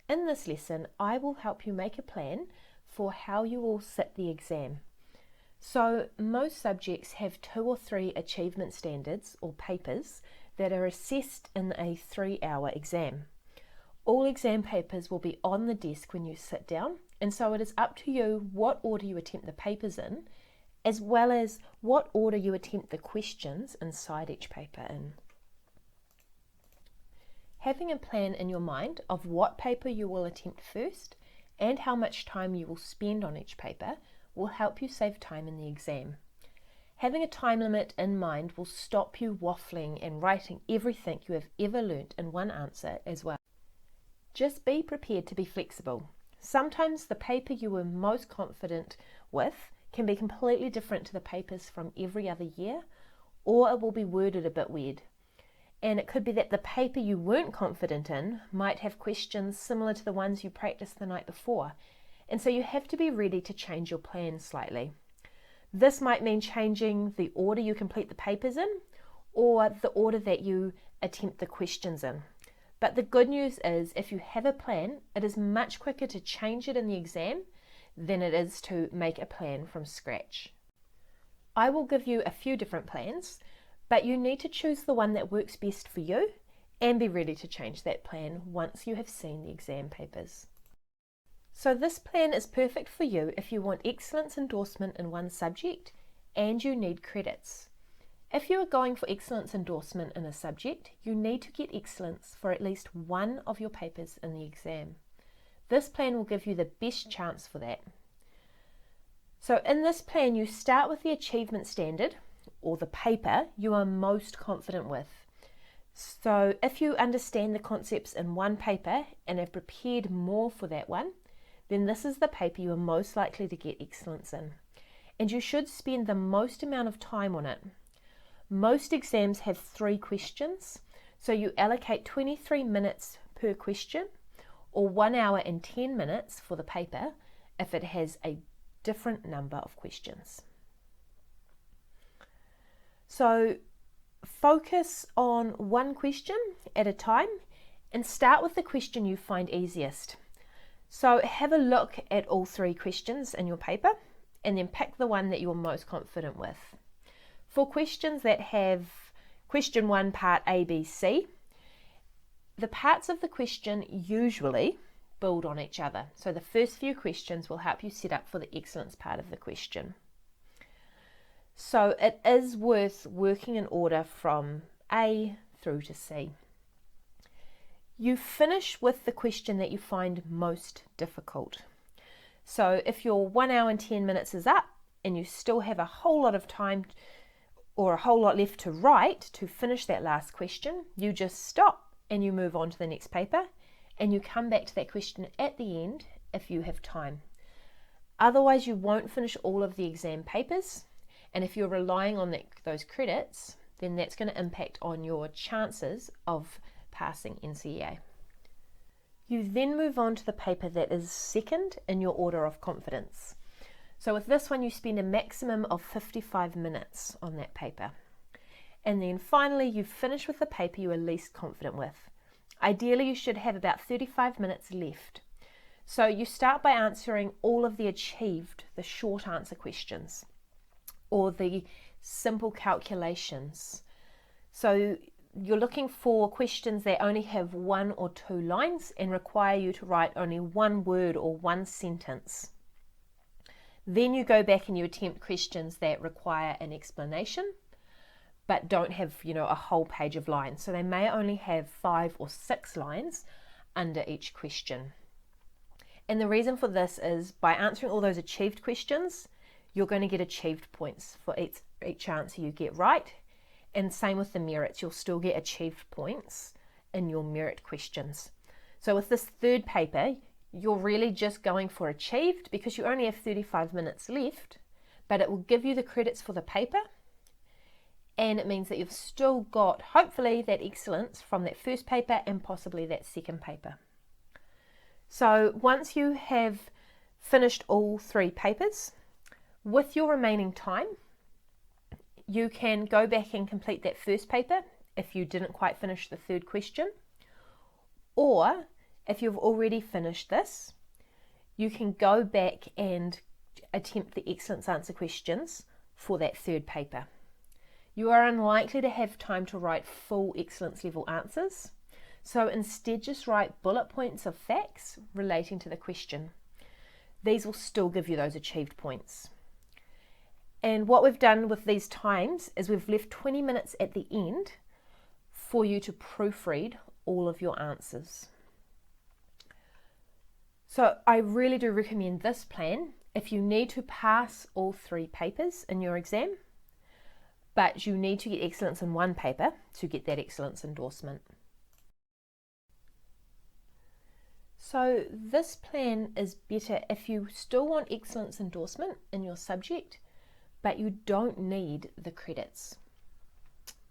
In this lesson, I will help you make a plan for how you will sit the exam. So most subjects have 2 or 3 achievement standards or papers that are assessed in a 3-hour exam. All exam papers will be on the desk when you sit down, and so it is up to you what order you attempt the papers in, as well as what order you attempt the questions inside each paper in. Having a plan in your mind of what paper you will attempt first and how much time you will spend on each paper will help you save time in the exam. Having a time limit in mind will stop you waffling and writing everything you have ever learnt in one answer as well. Just be prepared to be flexible. Sometimes the paper you were most confident with can be completely different to the papers from every other year, or it will be worded a bit weird. And it could be that the paper you weren't confident in might have questions similar to the ones you practiced the night before, and so you have to be ready to change your plan slightly. This might mean changing the order you complete the papers in, or the order that you attempt the questions in. But the good news is, if you have a plan, it is much quicker to change it in the exam than it is to make a plan from scratch. I will give you a few different plans, but you need to choose the one that works best for you and be ready to change that plan once you have seen the exam papers. So this plan is perfect for you if you want excellence endorsement in one subject and you need credits. If you are going for excellence endorsement in a subject, you need to get excellence for at least one of your papers in the exam. This plan will give you the best chance for that. So in this plan, you start with the achievement standard, or the paper you are most confident with. So if you understand the concepts in one paper and have prepared more for that one, then this is the paper you are most likely to get excellence in. And you should spend the most amount of time on it. Most exams have 3 questions, so you allocate 23 minutes per question, or 1 hour and 10 minutes for the paper if it has a different number of questions. So focus on one question at a time and start with the question you find easiest. So have a look at all 3 questions in your paper and then pick the one that you're most confident with. For questions that have question 1 part A, B, C, the parts of the question usually build on each other. So the first few questions will help you set up for the excellence part of the question. So it is worth working in order from A through to C. You finish with the question that you find most difficult. So if your 1 hour and 10 minutes is up and you still have a whole lot of time or a whole lot left to write to finish that last question, you just stop and you move on to the next paper and you come back to that question at the end if you have time. Otherwise, you won't finish all of the exam papers, and if you're relying on those credits, then that's going to impact on your chances of passing NCEA. You then move on to the paper that is second in your order of confidence. So with this one, you spend a maximum of 55 minutes on that paper. And then finally, you finish with the paper you are least confident with. Ideally, you should have about 35 minutes left. So you start by answering all of the achieved, the short answer questions, or the simple calculations. So you're looking for questions that only have 1 or 2 lines and require you to write only 1 word or 1 sentence. Then you go back and you attempt questions that require an explanation, but don't have, a whole page of lines. So they may only have 5 or 6 lines under each question. And the reason for this is by answering all those achieved questions, you're going to get achieved points for each answer you get right. And same with the merits, you'll still get achieved points in your merit questions. So with this third paper, you're really just going for achieved because you only have 35 minutes left, but it will give you the credits for the paper, and it means that you've still got, hopefully, that excellence from that first paper and possibly that second paper. So once you have finished all 3 papers, with your remaining time, you can go back and complete that first paper if you didn't quite finish the third question, or if you've already finished this, you can go back and attempt the excellence answer questions for that third paper. You are unlikely to have time to write full excellence level answers, so instead just write bullet points of facts relating to the question. These will still give you those achieved points. And what we've done with these times is we've left 20 minutes at the end for you to proofread all of your answers. So I really do recommend this plan if you need to pass all 3 papers in your exam, but you need to get excellence in one paper to get that excellence endorsement. So this plan is better if you still want excellence endorsement in your subject, but you don't need the credits.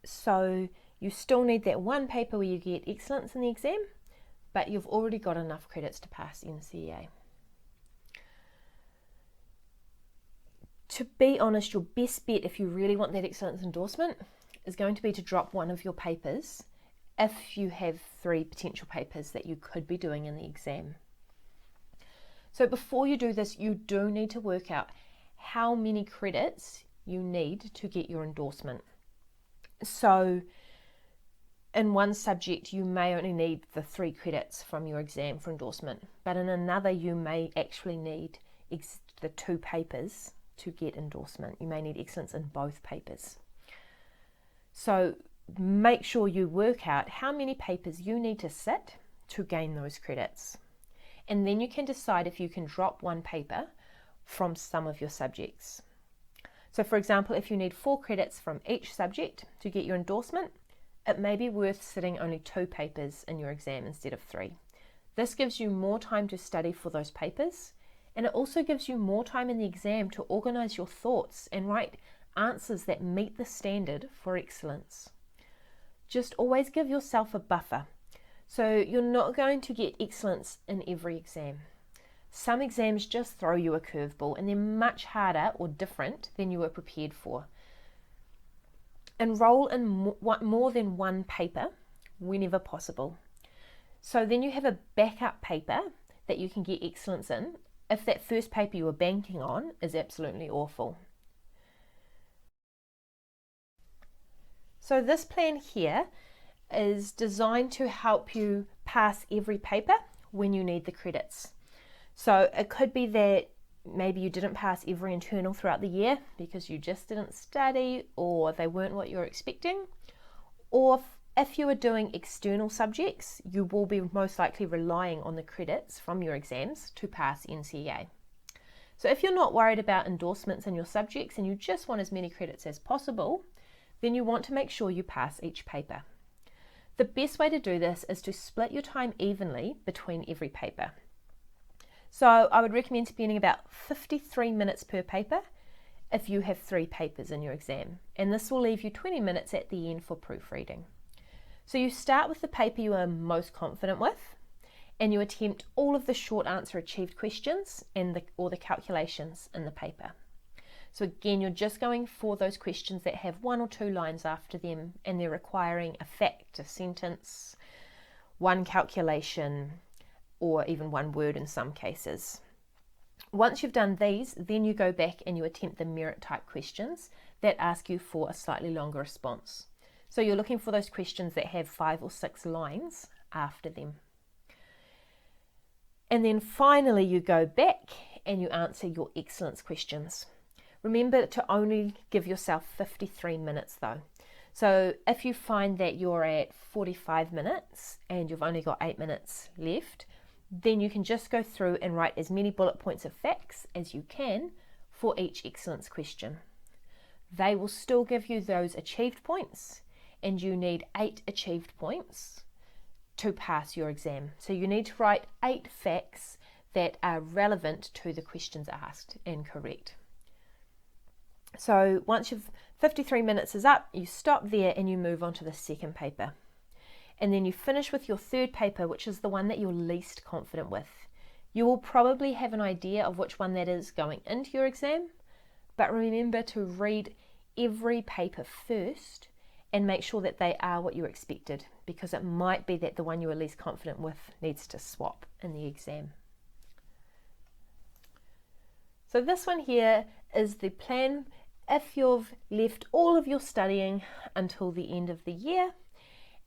So you still need that one paper where you get excellence in the exam, but you've already got enough credits to pass NCEA. To be honest, your best bet if you really want that excellence endorsement is going to be to drop one of your papers if you have 3 potential papers that you could be doing in the exam. So before you do this, you do need to work out how many credits you need to get your endorsement. So in one subject, you may only need the 3 credits from your exam for endorsement, but in another, you may actually need the 2 papers to get endorsement. You may need excellence in both papers. So make sure you work out how many papers you need to sit to gain those credits. And then you can decide if you can drop one paper from some of your subjects. So for example, if you need 4 credits from each subject to get your endorsement, it may be worth sitting only 2 papers in your exam instead of 3. This gives you more time to study for those papers, and it also gives you more time in the exam to organise your thoughts and write answers that meet the standard for excellence. Just always give yourself a buffer. So you're not going to get excellence in every exam. Some exams just throw you a curveball and they're much harder or different than you were prepared for. Enroll in more than one paper whenever possible. So then you have a backup paper that you can get excellence in if that first paper you were banking on is absolutely awful. So this plan here is designed to help you pass every paper when you need the credits. So it could be that maybe you didn't pass every internal throughout the year because you just didn't study or they weren't what you were expecting. Or if you are doing external subjects, you will be most likely relying on the credits from your exams to pass NCEA. So if you're not worried about endorsements in your subjects and you just want as many credits as possible, then you want to make sure you pass each paper. The best way to do this is to split your time evenly between every paper. So I would recommend spending about 53 minutes per paper if you have 3 papers in your exam, and this will leave you 20 minutes at the end for proofreading. So you start with the paper you are most confident with, and you attempt all of the short answer achieved questions and or the calculations in the paper. So again, you're just going for those questions that have 1 or 2 lines after them and they're requiring a fact, a sentence, 1 calculation, or even 1 word in some cases. Once you've done these, then you go back and you attempt the merit type questions that ask you for a slightly longer response. So you're looking for those questions that have 5 or 6 lines after them. And then finally you go back and you answer your excellence questions. Remember to only give yourself 53 minutes though. So if you find that you're at 45 minutes and you've only got 8 minutes left, then you can just go through and write as many bullet points of facts as you can for each excellence question. They will still give you those achieved points, and you need 8 achieved points to pass your exam. So you need to write 8 facts that are relevant to the questions asked and correct. So once 53 minutes is up, you stop there and you move on to the second paper. And then you finish with your third paper, which is the one that you're least confident with. You will probably have an idea of which one that is going into your exam, but remember to read every paper first and make sure that they are what you expected, because it might be that the one you were least confident with needs to swap in the exam. So this one here is the plan if you've left all of your studying until the end of the year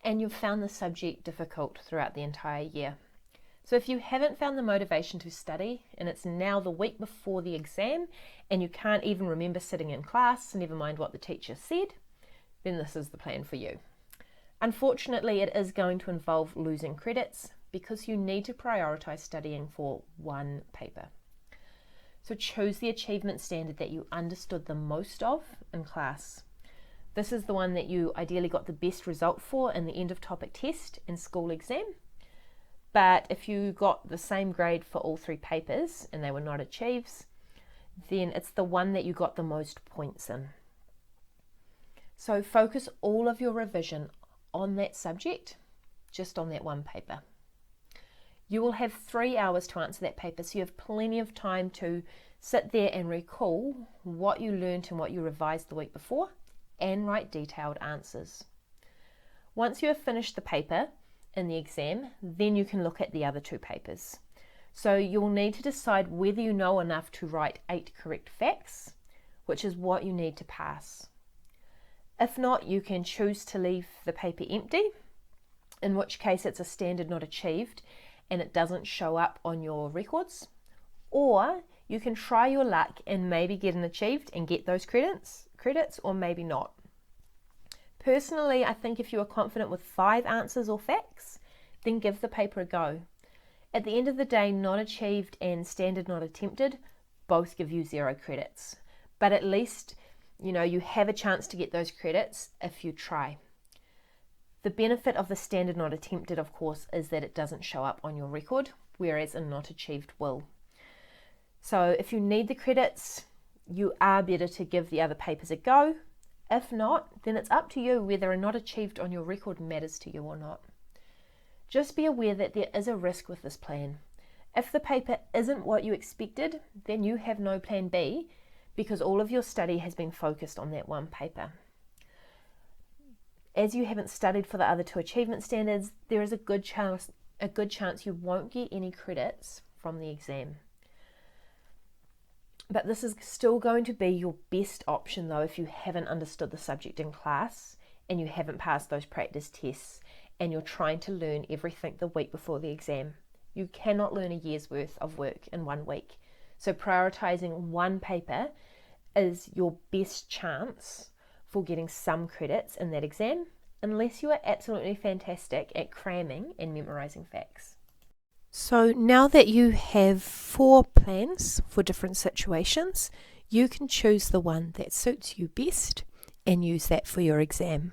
and you've found the subject difficult throughout the entire year. So if you haven't found the motivation to study and it's now the week before the exam and you can't even remember sitting in class, never mind what the teacher said, then this is the plan for you. Unfortunately, it is going to involve losing credits because you need to prioritise studying for one paper. So choose the achievement standard that you understood the most of in class. This is the one that you ideally got the best result for in the end of topic test and school exam. But if you got the same grade for all 3 papers and they were not achieves, then it's the one that you got the most points in. So focus all of your revision on that subject, just on that one paper. You will have 3 hours to answer that paper, so you have plenty of time to sit there and recall what you learnt and what you revised the week before and write detailed answers. Once you have finished the paper in the exam, then you can look at the other 2 papers. So you'll need to decide whether you know enough to write 8 correct facts, which is what you need to pass. If not, you can choose to leave the paper empty, in which case it's a standard not achieved and it doesn't show up on your records. Or you can try your luck and maybe get an achieved and get those credits, or maybe not. Personally, I think if you are confident with 5 answers or facts, then give the paper a go. At the end of the day, not achieved and standard not attempted both give you 0 credits. But at least, you have a chance to get those credits if you try. The benefit of the standard not attempted, of course, is that it doesn't show up on your record, whereas a not achieved will. So if you need the credits, you are better to give the other papers a go. If not, then it's up to you whether a not achieved on your record matters to you or not. Just be aware that there is a risk with this plan. If the paper isn't what you expected, then you have no plan B because all of your study has been focused on that one paper. As you haven't studied for the other 2 achievement standards, there is a good chance you won't get any credits from the exam. But this is still going to be your best option though if you haven't understood the subject in class and you haven't passed those practice tests and you're trying to learn everything the week before the exam. You cannot learn a year's worth of work in 1 week. So prioritising one paper is your best chance for getting some credits in that exam, unless you are absolutely fantastic at cramming and memorising facts. So now that you have 4 plans for different situations, you can choose the one that suits you best and use that for your exam.